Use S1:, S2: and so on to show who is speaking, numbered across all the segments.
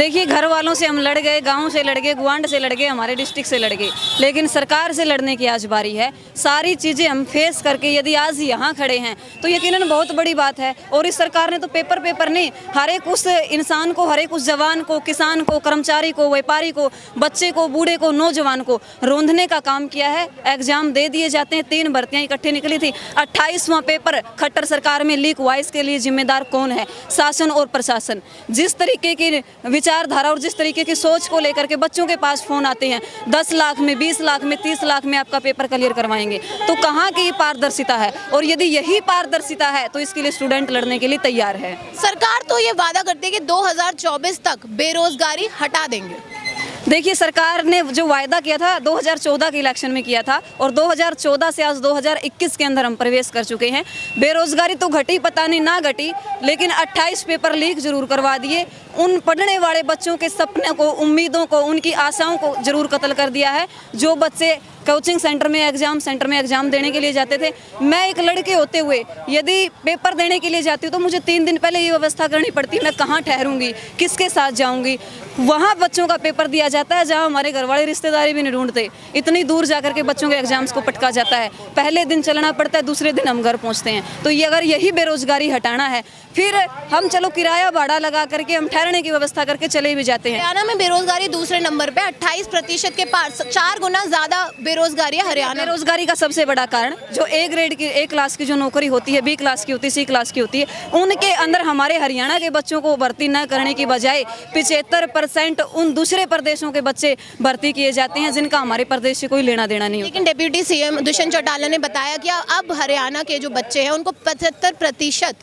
S1: देखिए, घर वालों से हम लड़ गए, गांव से लड़ गए, गुआंढ से लड़ गए, हमारे डिस्ट्रिक्ट से लड़ गए, लेकिन सरकार से लड़ने की आज बारी है। सारी चीज़ें हम फेस करके यदि आज यहाँ खड़े हैं तो यकीनन बहुत बड़ी बात है। और इस सरकार ने तो पेपर नहीं, हर एक उस इंसान को, हर एक उस जवान को, किसान को, कर्मचारी को, व्यापारी को, बच्चे को, बूढ़े को, नौजवान को रोंदने का काम किया है। एग्जाम दे दिए जाते हैं। 3 भर्तियाँ इकट्ठी निकली थी, 28वां पेपर खट्टर सरकार में लीक हुआ। इसके लिए जिम्मेदार कौन है? शासन और प्रशासन। जिस तरीके की विचारधारा और जिस तरीके की सोच को लेकर के बच्चों के पास फोन आते हैं, 10 लाख में, 20 लाख में, 30 लाख में आपका पेपर क्लियर करवाएंगे, तो कहाँ की पारदर्शिता है? और यदि यही पारदर्शिता है तो इसके लिए स्टूडेंट लड़ने के लिए तैयार है।
S2: सरकार तो ये वादा करती है कि 2024 तक बेरोजगारी हटा देंगे।
S1: देखिए, सरकार ने जो वायदा किया था 2014 के इलेक्शन में किया था, और 2014 से आज 2021 के अंदर हम प्रवेश कर चुके हैं। बेरोजगारी तो घटी, पता नहीं ना घटी, लेकिन 28 पेपर लीक जरूर करवा दिए। उन पढ़ने वाले बच्चों के सपने को, उम्मीदों को, उनकी आशाओं को जरूर कत्ल कर दिया है। जो बच्चे कोचिंग सेंटर में, एग्जाम सेंटर में एग्जाम देने के लिए जाते थे, मैं एक लड़के होते हुए यदि पेपर देने के लिए जाती हूँ तो मुझे 3 दिन पहले ये व्यवस्था करनी पड़ती है, मैं कहाँ ठहरूंगी, किसके साथ जाऊंगी। वहाँ बच्चों का पेपर दिया जाता है जहाँ हमारे घर वाले रिश्तेदारी भी नहीं ढूंढते। इतनी दूर जाकर के बच्चों के एग्जाम्स को पटका जाता है। पहले दिन चलना पड़ता है, दूसरे दिन हम घर पहुँचते हैं। तो ये अगर यही बेरोजगारी हटाना है, फिर हम चलो किराया भाड़ा लगा करके हम ठहरने की व्यवस्था करके चले भी जाते हैं।
S2: हरियाणा में बेरोजगारी दूसरे नंबर पे 28% के पार, 4 गुना ज्यादा बेरोजगारी है हरियाणा।
S1: बेरोजगारी का सबसे बड़ा कारण जो ए ग्रेड की, ए क्लास की जो नौकरी होती है, बी क्लास की होती है, सी क्लास की होती है, उनके अंदर हमारे हरियाणा के बच्चों को भर्ती न करने की बजाय 75% उन दूसरे प्रदेशों के बच्चे भर्ती किए जाते हैं जिनका हमारे प्रदेश से कोई लेना देना नहीं होता।
S2: लेकिन डिप्टी सीएम दुष्यंत चौटाला ने बताया कि अब हरियाणा के जो बच्चे हैं उनको 75%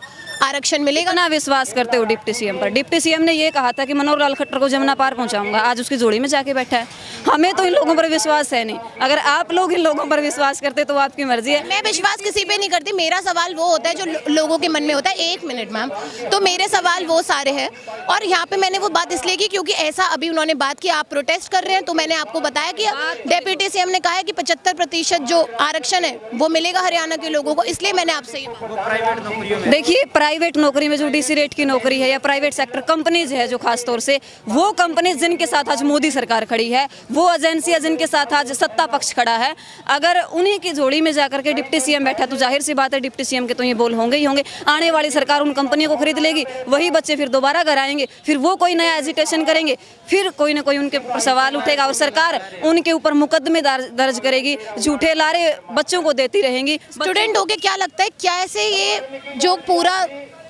S2: आरक्षण मिलेगा।
S1: ना विश्वास करते हो डिप्टी सीएम पर? डिप्टी सीएम ने ये कहा था कि मनोहर लाल खट्टर को जमुना पार पहुंचाऊंगा, आज उसकी जोड़ी में जाके बैठा है। हमें तो इन लोगों पर विश्वास है नहीं। अगर आप लोग इन लोगों पर विश्वास करते तो आपकी मर्जी है।
S2: मैं विश्वास किसी पे नहीं करती। मेरा सवाल वो होता है जो लोगों के मन में होता है। 1 मिनट मैम, तो मेरे सवाल वो सारे हैं, और यहाँ पे मैंने वो बात इसलिए की क्योंकि ऐसा अभी उन्होंने बात की, आप प्रोटेस्ट कर रहे हैं, तो मैंने आपको बताया कि डिप्टी सीएम ने कहा है कि 75% जो आरक्षण है वो मिलेगा हरियाणा के लोगों को, इसलिए मैंने आपसे ये बात।
S1: देखिए, प्राइवेट नौकरी में जो डीसी रेट की नौकरी है या प्राइवेट सेक्टर कंपनीज है जो खास तौर से, वो कंपनीज जिनके साथ आज मोदी सरकार खड़ी है, वो एजेंसियां जिनके साथ आज सत्ता पक्ष खड़ा है, अगर उन्हीं की जोड़ी में जाकर के डिप्टी सीएम बैठा तो जाहिर सी बात है डिप्टी सीएम के तो ये बोल होंगे ही होंगे। आने वाली सरकार उन कंपनियों को खरीद लेगी, वही बच्चे फिर दोबारा घर आएंगे, फिर वो कोई नया एजिटेशन करेंगे, फिर कोई ना कोई उनके सवाल उठेगा और सरकार उनके ऊपर मुकदमे दर्ज करेगी, झूठे लारे बच्चों को देती रहेंगी।
S2: स्टूडेंट होके क्या लगता है, क्या ऐसे ये जो पूरा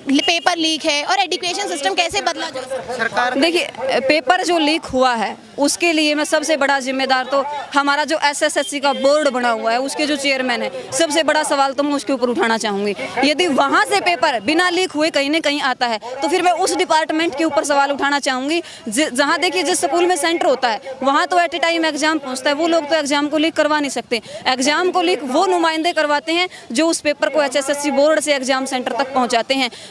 S2: पेपर लीक है और एजुकेशन सिस्टम कैसे बदला जा सकता है?
S1: देखिए, पेपर जो लीक हुआ है उसके लिए मैं सबसे बड़ा जिम्मेदार तो हमारा जो एसएससी का बोर्ड बना हुआ है, उसके जो चेयरमैन है, सबसे बड़ा सवाल तो मैं उसके ऊपर उठाना चाहूँगी। यदि वहाँ से पेपर बिना लीक हुए कहीं न कहीं आता है तो फिर मैं उस डिपार्टमेंट के ऊपर सवाल उठाना चाहूँगी। जहाँ देखिए, जिस स्कूल में सेंटर होता है वहाँ तो एट ए टाइम एग्जाम पहुँचता है, वो लोग तो एग्जाम को लीक करवा नहीं सकते। एग्जाम को लीक वो नुमाइंदे करवाते हैं जो उस पेपर को एचएसएससी बोर्ड से एग्जाम सेंटर तक पहुँचाते हैं।